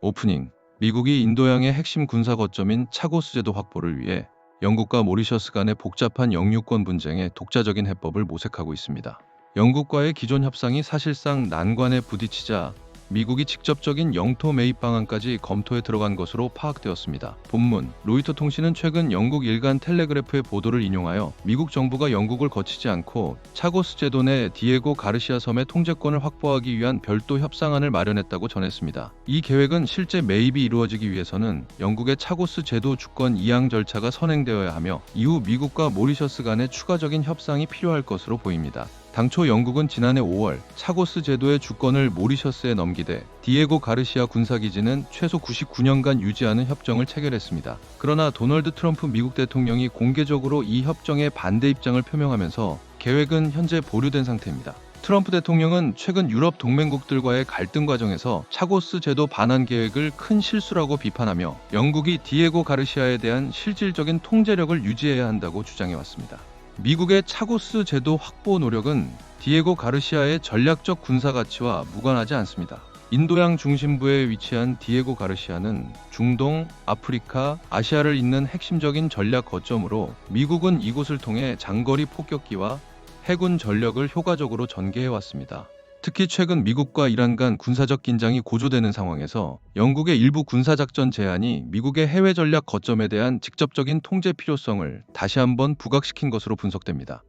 오프닝. 미국이 인도양의 핵심 군사 거점인 차고스 제도 확보를 위해 영국과 모리셔스 간의 복잡한 영유권 분쟁에 독자적인 해법을 모색하고 있습니다. 영국과의 기존 협상이 사실상 난관에 부딪히자 미국이 직접적인 영토 매입 방안까지 검토에 들어간 것으로 파악되었습니다. 본문. 로이터 통신은 최근 영국 일간 텔레그래프의 보도를 인용하여 미국 정부가 영국을 거치지 않고 차고스 제도 내 디에고 가르시아 섬의 통제권을 확보하기 위한 별도 협상안을 마련했다고 전했습니다. 이 계획은 실제 매입이 이루어지기 위해서는 영국의 차고스 제도 주권 이양 절차가 선행되어야 하며 이후 미국과 모리셔스 간의 추가적인 협상이 필요할 것으로 보입니다. 당초 영국은 지난해 5월 차고스 제도의 주권을 모리셔스에 넘기되 디에고 가르시아 군사기지는 최소 99년간 유지하는 협정을 체결했습니다. 그러나 도널드 트럼프 미국 대통령이 공개적으로 이 협정에 반대 입장을 표명하면서 계획은 현재 보류된 상태입니다. 트럼프 대통령은 최근 유럽 동맹국들과의 갈등 과정에서 차고스 제도 반환 계획을 큰 실수라고 비판하며 영국이 디에고 가르시아에 대한 실질적인 통제력을 유지해야 한다고 주장해왔습니다. 미국의 차고스 제도 확보 노력은 디에고 가르시아의 전략적 군사 가치와 무관하지 않습니다. 인도양 중심부에 위치한 디에고 가르시아는 중동, 아프리카, 아시아를 잇는 핵심적인 전략 거점으로 미국은 이곳을 통해 장거리 폭격기와 해군 전력을 효과적으로 전개해왔습니다. 특히 최근 미국과 이란 간 군사적 긴장이 고조되는 상황에서 영국의 일부 군사작전 제한이 미국의 해외 전략 거점에 대한 직접적인 통제 필요성을 다시 한번 부각시킨 것으로 분석됩니다.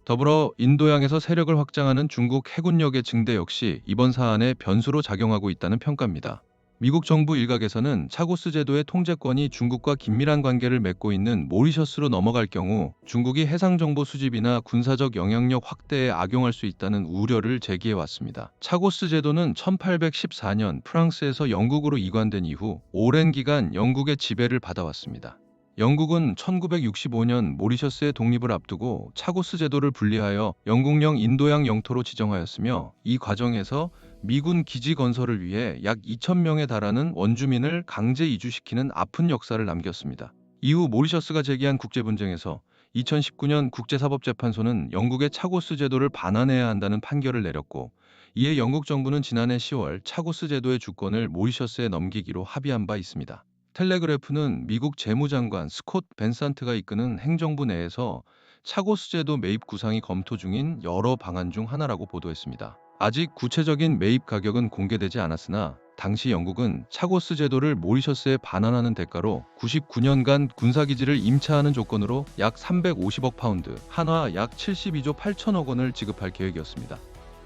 더불어 인도양에서 세력을 확장하는 중국 해군력의 증대 역시 이번 사안에 변수로 작용하고 있다는 평가입니다. 미국 정부 일각에서는 차고스 제도의 통제권이 중국과 긴밀한 관계를 맺고 있는 모리셔스로 넘어갈 경우 중국이 해상정보 수집이나 군사적 영향력 확대에 악용할 수 있다는 우려를 제기해왔습니다. 차고스 제도는 1814년 프랑스에서 영국으로 이관된 이후 오랜 기간 영국의 지배를 받아왔습니다. 영국은 1965년 모리셔스의 독립을 앞두고 차고스 제도를 분리하여 영국령 인도양 영토로 지정하였으며 이 과정에서 미군 기지 건설을 위해 약 2,000명에 달하는 원주민을 강제 이주시키는 아픈 역사를 남겼습니다. 이후 모리셔스가 제기한 국제분쟁에서 2019년 국제사법재판소는 영국의 차고스 제도를 반환해야 한다는 판결을 내렸고 이에 영국 정부는 지난해 10월 차고스 제도의 주권을 모리셔스에 넘기기로 합의한 바 있습니다. 텔레그래프는 미국 재무장관 스콧 벤산트가 이끄는 행정부 내에서 차고스 제도 매입 구상이 검토 중인 여러 방안 중 하나라고 보도했습니다. 아직 구체적인 매입 가격은 공개되지 않았으나 당시 영국은 차고스 제도를 모리셔스에 반환하는 대가로 99년간 군사기지를 임차하는 조건으로 약 350억 파운드, 한화 약 72조 8천억 원을 지급할 계획이었습니다.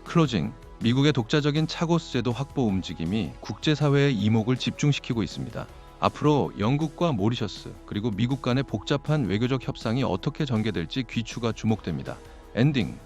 클로징. 미국의 독자적인 차고스 제도 확보 움직임이 국제사회의 이목을 집중시키고 있습니다. 앞으로 영국과 모리셔스 그리고 미국 간의 복잡한 외교적 협상이 어떻게 전개될지 귀추가 주목됩니다. 엔딩.